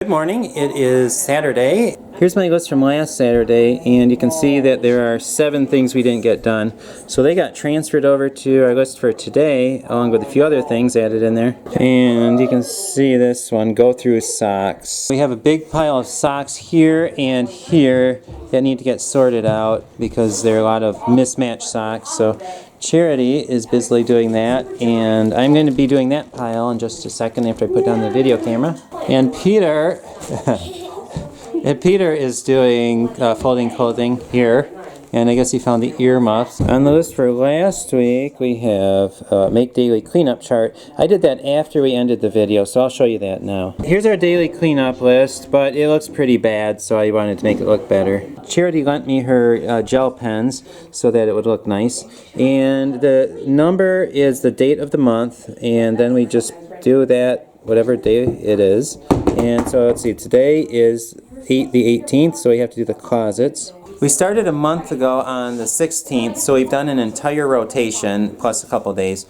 Good morning, it is Saturday. Here's my list from last Saturday, and you can see that there are 7 things we didn't get done. So they got transferred over to our list for today, along with a few other things added in there. And you can see this one, go through socks. We have a big pile of socks here and here that need to get sorted out because there are a lot of mismatched socks. So Charity is busily doing that, and I'm going to be doing that pile in just a second after I put down the video camera. And Peter is doing folding clothing here, and I guess he found the earmuffs. On the list for last week we have make daily cleanup chart. I did that after we ended the video, so I'll show you that now. Here's our daily cleanup list, but it looks pretty bad, so I wanted to make it look better. Charity lent me her gel pens so that it would look nice, and the number is the date of the month, and then we just do that whatever day it is. And so let's see, today is the 18th, so we have to do the closets. We started a month ago on the 16th, so we've done an entire rotation plus a couple days.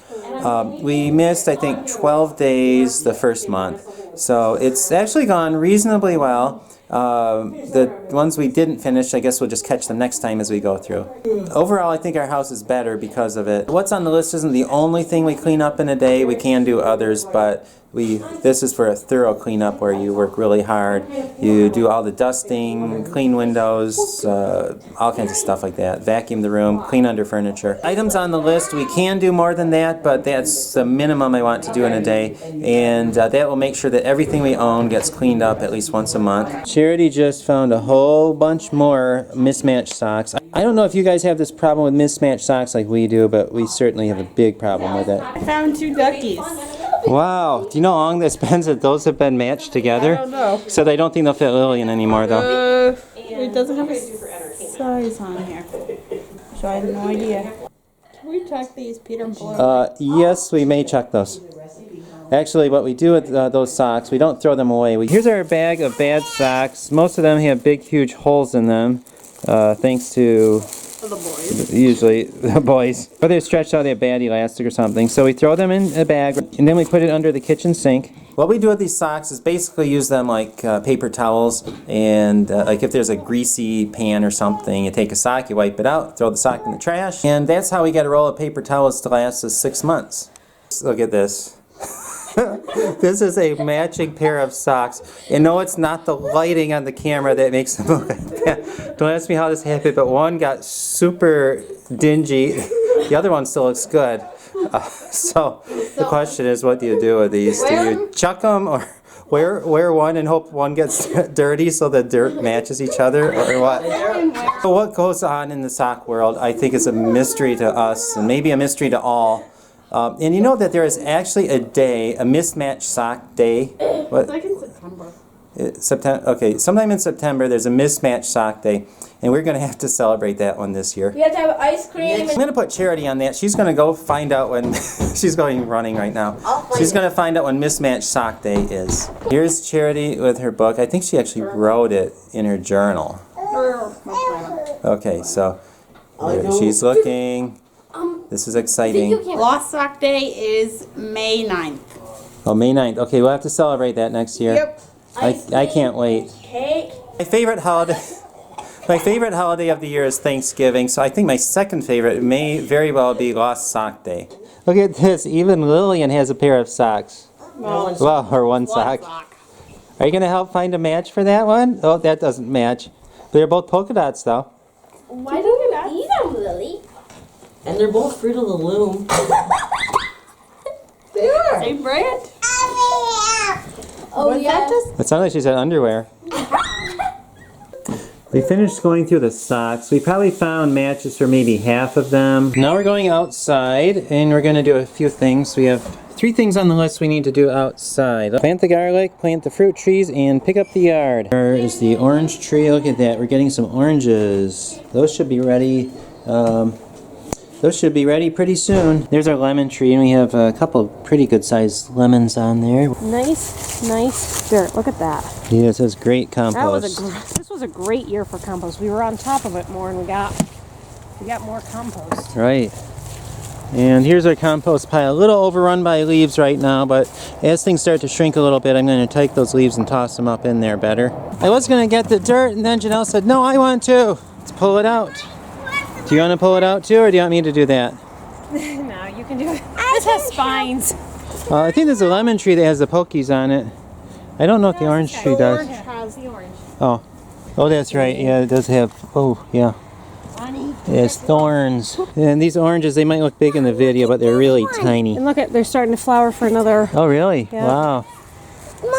We missed, I think, 12 days the first month, so it's actually gone reasonably well. The ones we didn't finish, I guess we'll just catch them next time as we go through. Overall, I think our house is better because of it. What's on the list isn't the only thing we clean up in a day. We can do others, but this is for a thorough cleanup where you work really hard. You do all the dusting, clean windows, all kinds of stuff like that. Vacuum the room, clean under furniture. Items on the list, we can do more than that, but that's the minimum I want to do in a day. And that will make sure that everything we own gets cleaned up at least once a month. Charity just found a whole bunch more mismatched socks. I don't know if you guys have this problem with mismatched socks like we do, but we certainly have a big problem with it. I found 2 duckies. Wow, do you know how long this been that those have been matched together? I don't know. So they don't think they'll fit Lillian anymore, though. It doesn't have a size on here, so I have no idea. Can we check these, Peter and Paul? Yes, we may check those. Actually, what we do with those socks, we don't throw them away. Here's our bag of bad socks. Most of them have big, huge holes in them, thanks to The boys. usually the boys. Or they're stretched out, they have bad elastic or something. So we throw them in a bag, and then we put it under the kitchen sink. What we do with these socks is basically use them like paper towels, and like if there's a greasy pan or something, you take a sock, you wipe it out, throw the sock in the trash, and that's how we get a roll of paper towels to last us 6 months. Look at this. This is a matching pair of socks. And no, it's not the lighting on the camera that makes them look like that. Don't ask me how this happened, but one got super dingy. The other one still looks good. So the question is, what do you do with these? Do you chuck them or wear one and hope one gets dirty so the dirt matches each other, or what? So what goes on in the sock world, I think, is a mystery to us and maybe a mystery to all. And you know that there is actually a day, a mismatched sock day. What? It's like in September. September. Okay, sometime in September there's a mismatched sock day, and we're going to have to celebrate that one this year. We have to have ice cream. I'm going to put Charity on that. She's going to go find out when she's going running right now. She's going to find out when mismatched sock day is. Here's Charity with her book. I think she actually wrote it in her journal. Okay, so she's looking. This is exciting. Lost Sock Day is May 9th. Oh, May 9th. Okay, we'll have to celebrate that next year. Yep. I can't wait. Cake. My favorite holiday of the year is Thanksgiving, so I think my second favorite may very well be Lost Sock Day. Look at this. Even Lillian has a pair of socks. Well, or one sock. Are you going to help find a match for that one? Oh, that doesn't match. They're both polka dots, though. Why don't you eat them, Lily? And they're both Fruit of the Loom. They are. Same brand? Oh, yeah. It sounded like she said underwear. We finished going through the socks. We probably found matches for maybe half of them. Now we're going outside, and we're going to do a few things. We have 3 things on the list we need to do outside. Plant the garlic, plant the fruit trees, and pick up the yard. There is the orange tree. Look at that. We're getting some oranges. Those should be ready. Those should be ready pretty soon. There's our lemon tree, and we have a couple of pretty good sized lemons on there. Nice dirt. Look at that. Yeah, it says great compost. This was a great year for compost. We were on top of it more, and we got more compost. Right. And here's our compost pile. A little overrun by leaves right now, but as things start to shrink a little bit, I'm going to take those leaves and toss them up in there better. I was going to get the dirt, and then Janelle said, no, I want to. Let's pull it out. Do you want to pull it out too, or do you want me to do that? No, you can do it. This has spines. I think there's a lemon tree that has the pokies on it. I don't know if the orange tree does. Orange has the orange. Oh, that's right. Yeah, it does have, oh, yeah. It has thorns. And these oranges, they might look big in the video, but they're really tiny. And look at, they're starting to flower for another. Oh, really? Yeah. Wow.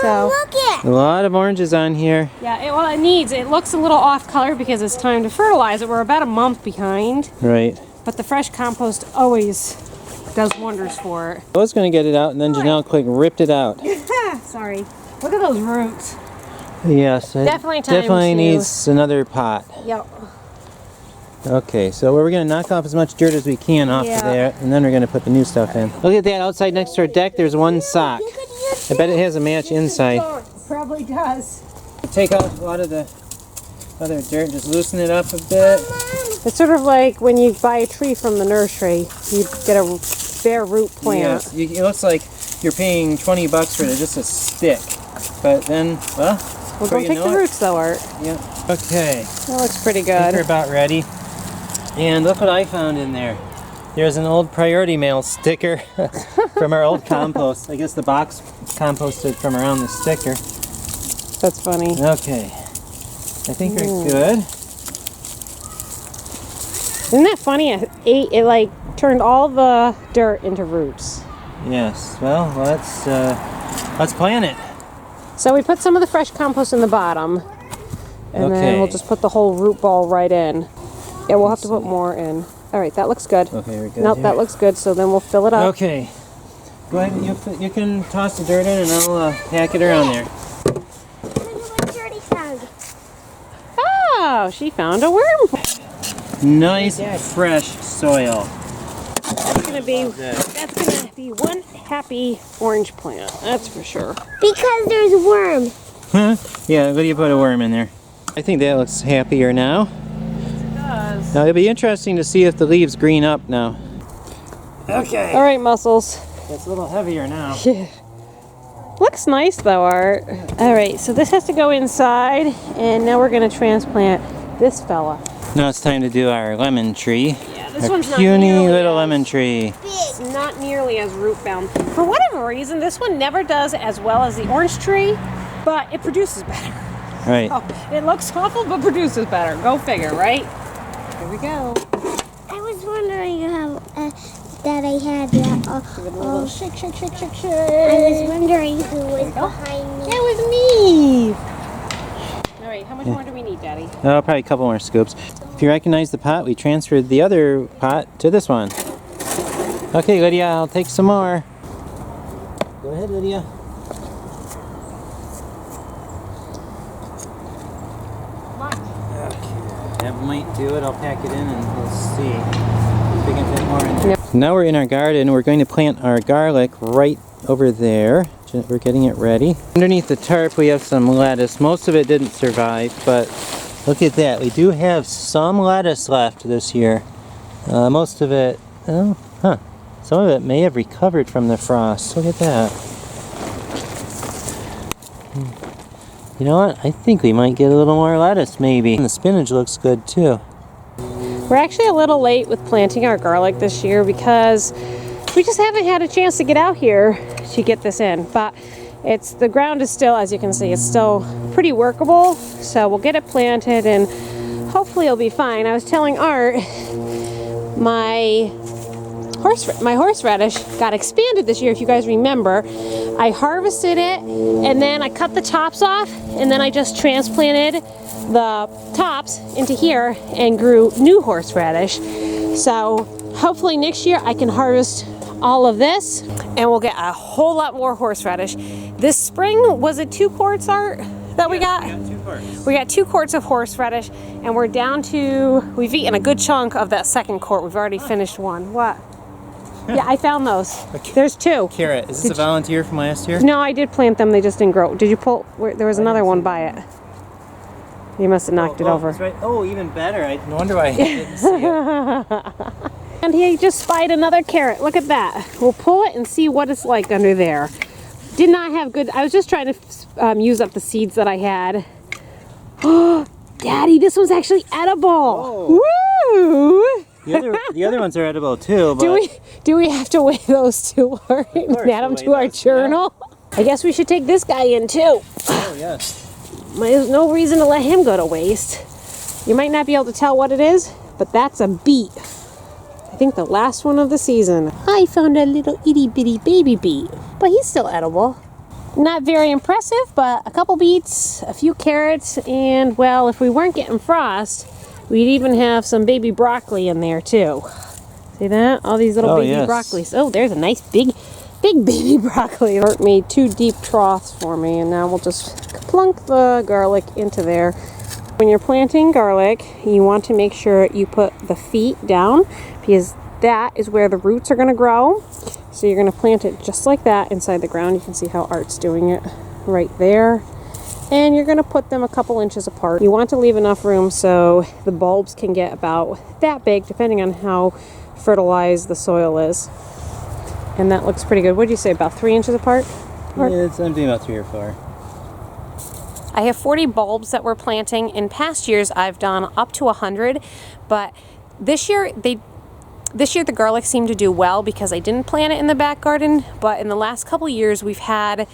So, Look it. A lot of oranges on here. yeah, it looks a little off color because it's time to fertilize it. We're about a month behind, Right. but the fresh compost always does wonders for it. I was going to get it out, and then Janelle quick ripped it out. Sorry. Look at those roots. Yes, it Definitely time definitely to- needs another pot. Yep. Okay, so we're going to knock off as much dirt as we can off of there, and then we're going to put the new stuff in. Look at that, outside next to our deck, there's one sock. I bet it has a match inside. Probably does. Take out a lot of the other dirt, just loosen it up a bit. It's sort of like when you buy a tree from the nursery, you get a bare root plant. Yes, it looks like you're paying $20 for just a stick. But then, well, We're going to take the roots though, Art. Yeah. Okay. That looks pretty I think we're good. about ready. And look what I found in there. There's an old priority mail sticker from our old compost. I guess the box composted from around the sticker. That's funny. Okay. I think we're good. Isn't that funny? It like turned all the dirt into roots. Yes. Well, let's plant it. So we put some of the fresh compost in the bottom, and then we'll just put the whole root ball right in. Yeah, we'll have to put more in. All right, that looks good. Okay, we're good. Nope, here. that looks good. So then we'll fill it up. Okay. Go ahead. You can toss the dirt in, and I'll pack it around there. Oh, she found a worm. Nice fresh soil. That's gonna be one happy orange plant. That's for sure. Because there's a worm. Huh? Yeah. What do you put a worm in there? I think that looks happier now. It does. Now it'll be interesting to see if the leaves green up now. Okay. All right, Muscles. It's a little heavier now. Looks nice though, Art. All right, so this has to go inside, and now we're gonna transplant this fella. Now it's time to do our lemon tree. Yeah, this Our one's not puny nearly little as- lemon tree. It's not nearly as root bound. For whatever reason, this one never does as well as the orange tree, but it produces better. Right. Oh, it looks awful, but produces better. Go figure, right? Here we go. I was wondering how that I had that. Give it a little shake, shake, shake, shake, shake. I was wondering who was behind me. It was me. All right, how much more do we need, Daddy? Oh, probably a couple more scoops. If you recognize the pot, we transferred the other pot to this one. Okay, Lydia, I'll take some more. Go ahead, Lydia. Okay, that might do it. I'll pack it in and we'll see if we can fit more in there. Now we're in our garden. We're going to plant our garlic right over there. We're getting it ready. Underneath the tarp we have some lettuce. Most of it didn't survive, but look at that. We do have some lettuce left this year. Most of it, some of it may have recovered from the frost. Look at that. You know what? I think we might get a little more lettuce maybe. And the spinach looks good too. We're actually a little late with planting our garlic this year because we just haven't had a chance to get out here to get this in. But the ground is still, as you can see, it's still pretty workable. So we'll get it planted and hopefully it'll be fine. I was telling Art, my horseradish got expanded this year, if you guys remember. I harvested it and then I cut the tops off and then I just transplanted the tops into here and grew new horseradish. So hopefully next year I can harvest all of this and we'll get a whole lot more horseradish. This spring, was it 2 quarts, Art, that we got? We got 2 quarts. We got 2 quarts of horseradish and we're down to, we've eaten a good chunk of that 2nd quart. We've already finished one. What? Yeah, I found those. There's 2. Carrot. Is this a volunteer from last year? No, I did plant them. They just didn't grow. Did you pull? There was another one by it. You must have knocked it over. That's right. Oh, even better. No wonder why I didn't see it. And he just spied another carrot. Look at that. We'll pull it and see what it's like under there. Did not have good, I was just trying to use up the seeds that I had. Oh, Daddy, this one's actually edible. Woo! The other ones are edible too, but Do we have to weigh those two or add them to our journal? Yeah. I guess we should take this guy in too. oh yes. There's no reason to let him go to waste. You might not be able to tell what it is, but that's a beet. I think the last one of the season. I found a little itty bitty baby beet, but he's still edible. Not very impressive, but a couple beets, a few carrots, and well, if we weren't getting frost, we'd even have some baby broccoli in there too. See that? All these little baby broccolis. Oh, there's a nice big baby broccoli. Art made 2 deep troughs for me, and now we'll just plunk the garlic into there. When you're planting garlic, you want to make sure you put the feet down because that is where the roots are going to grow. So you're going to plant it just like that inside the ground. You can see how Art's doing it right there. And you're going to put them a couple inches apart. You want to leave enough room so the bulbs can get about that big, depending on how fertilized the soil is. And that looks pretty good. What do you say, about 3 inches apart? Yeah, I'm doing about 3 or 4. I have 40 bulbs that we're planting. In past years, I've done up to 100, but this year the garlic seemed to do well because I didn't plant it in the back garden, but in the last couple years we've had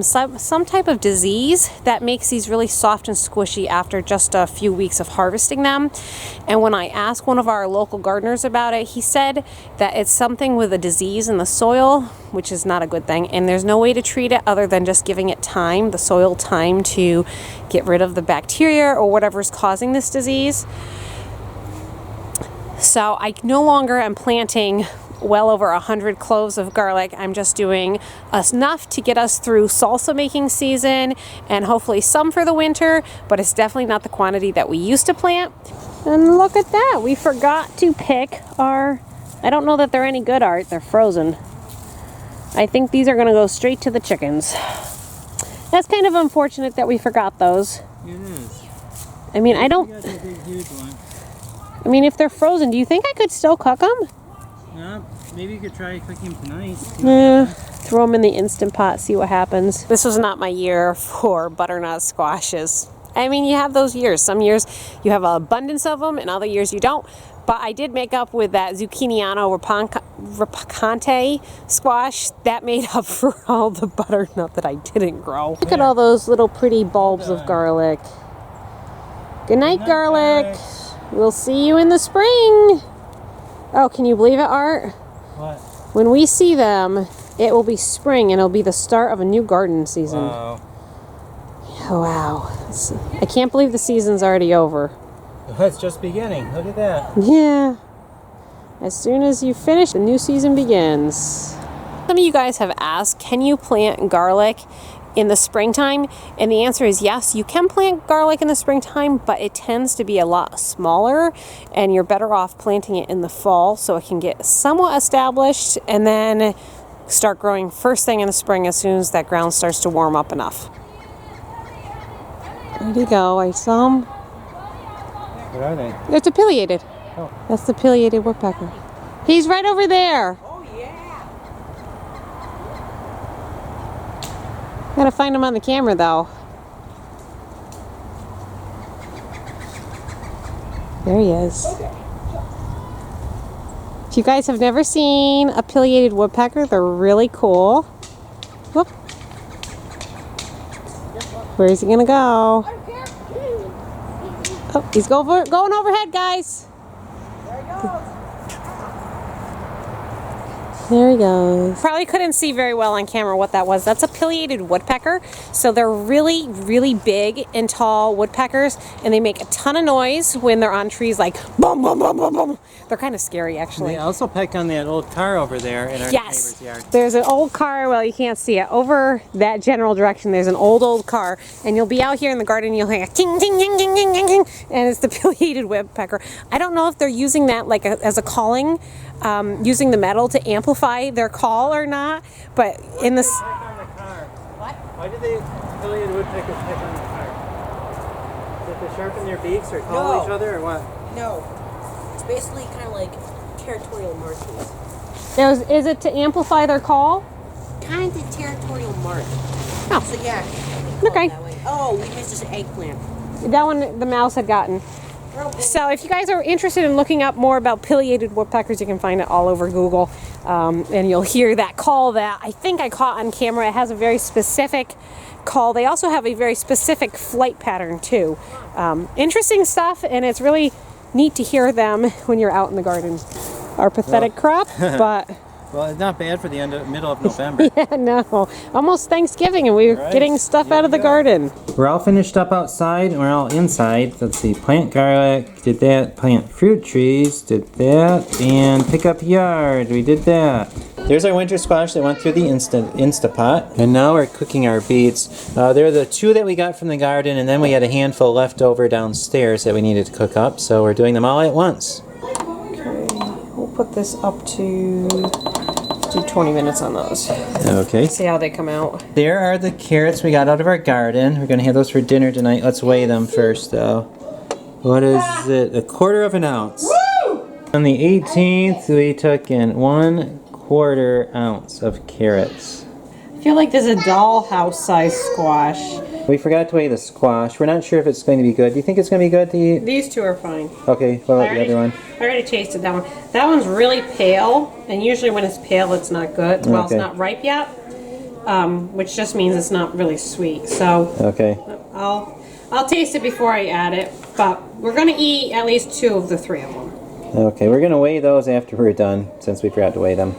some type of disease that makes these really soft and squishy after just a few weeks of harvesting them. And when I asked one of our local gardeners about it, he said that it's something with a disease in the soil, which is not a good thing, and there's no way to treat it other than just giving it time, the soil time to get rid of the bacteria or whatever's causing this disease. So I no longer am planting well over 100 cloves of garlic. I'm just doing enough to get us through salsa making season and hopefully some for the winter, but it's definitely not the quantity that we used to plant. And look at that, we forgot to pick our, I don't know that they're any good, Art, they're frozen. I think these are gonna go straight to the chickens. That's kind of unfortunate that we forgot those. It is. I mean, I don't, You got the big, huge one. I mean, if they're frozen, do you think I could still cook them? Yeah, maybe you could try cooking them tonight. Yeah, throw them in the Instant Pot, see what happens. This was not my year for butternut squashes. I mean, you have those years. Some years you have an abundance of them, and other years you don't. But I did make up with that zucchiniano rapacante squash. That made up for all the butternut that I didn't grow. Look at all those little pretty bulbs of garlic. Good night, garlic. We'll see you in the spring. Oh, can you believe it, Art? What? When we see them, it will be spring and it'll be the start of a new garden season. Wow. Oh, wow. I can't believe the season's already over. It's just beginning. Look at that. Yeah. As soon as you finish, the new season begins. Some of you guys have asked, can you plant garlic in the springtime? And the answer is yes, you can plant garlic in the springtime, but it tends to be a lot smaller and you're better off planting it in the fall so it can get somewhat established and then start growing first thing in the spring as soon as that ground starts to warm up enough. Where'd he go? I saw him. What are they? It's a pileated. Oh. That's the pileated woodpecker. He's right over there. Gotta find him on the camera though. There he is. If you guys have never seen a pileated woodpecker, they're really cool. Whoop. Where is he gonna go? Oh, he's going overhead, guys. There he goes. Probably couldn't see very well on camera what that was. That's a pileated woodpecker. So they're really, really big and tall woodpeckers, and they make a ton of noise when they're on trees, like boom, boom, boom, boom, boom. They're kind of scary, actually. They also peck on that old car over there in our neighbor's yard. There's an old car, well, you can't see it. Over that general direction, there's an old car, and you'll be out here in the garden, and you'll hear a ting, ting, ting, ting, ting, ting, ting, and it's the pileated woodpecker. I don't know if they're using that like as a calling, using the metal to amplify their call or not, but in this... What? Why do they pileated woodpeckers peck on the car? Did they sharpen their beaks or call each other or what? No. It's basically kind of like territorial markings. Is it to amplify their call? Kind of territorial mark. Oh. So yeah. Okay. That way. Oh, we missed this eggplant. That one the mouse had gotten. So if you guys are interested in looking up more about pileated woodpeckers, you can find it all over Google. And you'll hear that call that I think I caught on camera. It has a very specific call. They also have a very specific flight pattern too. Interesting stuff, and it's really neat to hear them when you're out in the garden. Our pathetic crop, but... Well, it's not bad for the middle of November. Yeah, no. Almost Thanksgiving and we're getting stuff out of the garden. We're all finished up outside and we're all inside. Let's see, plant garlic, did that. Plant fruit trees, did that. And pick up yard, we did that. There's our winter squash that went through the Instapot. And now we're cooking our beets. They're the 2 that we got from the garden, and then we had a handful left over downstairs that we needed to cook up. So we're doing them all at once. Okay, we'll put this up to... do 20 minutes on those. Okay. See how they come out. There are the carrots we got out of our garden. We're going to have those for dinner tonight. Let's weigh them first, though. What is it? 1/4 ounce. Woo! On the 18th, we took in 1/4 ounce of carrots. I feel like there's a dollhouse size squash. We forgot to weigh the squash. We're not sure if it's going to be good. Do you think it's going to be good to eat? These 2 are fine. Okay, what about the other one? I already tasted that one. That one's really pale, and usually when it's pale, it's not good. Well, Okay. it's not ripe yet, which just means it's not really sweet. So Okay. I'll taste it before I add it, but we're going to eat at least 2 of the 3 of them. Okay, we're going to weigh those after we're done, since we forgot to weigh them.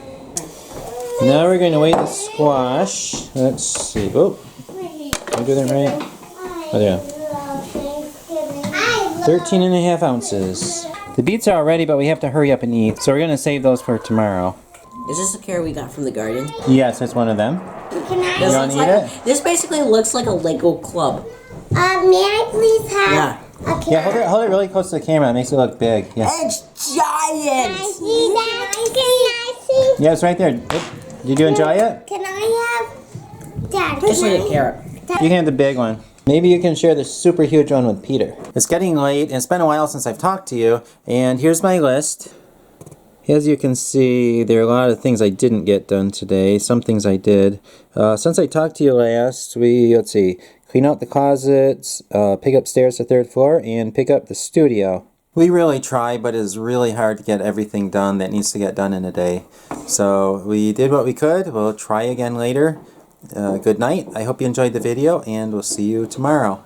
Now we're going to weigh the squash. Let's see. Oh, did I do that right? Oh, yeah. 13.5 ounces. The beets are all ready, but we have to hurry up and eat, so we're going to save those for tomorrow. Is this the carrot we got from the garden? Yes, it's one of them. Can I? This, wanna looks eat like, it? this basically looks like a Lego club. May I please have Yeah. a Yeah, carrot? hold it really close to the camera. It makes it look big. Yeah, It's giant! Can I see that? Can I see? yeah, it's right there. Did you enjoy it? Can I have? Dad, Just can like I? a carrot. You can have the big one. Maybe you can share the super huge one with Peter. It's getting late, and it's been a while since I've talked to you, and here's my list. As you can see, there are a lot of things I didn't get done today. Some things I did. Since I talked to you last, let's see, clean out the closets, pick up stairs to 3rd floor, and pick up the studio. We really try, but it's really hard to get everything done that needs to get done in a day. So we did what we could. We'll try again later. Good night. I hope you enjoyed the video, and we'll see you tomorrow.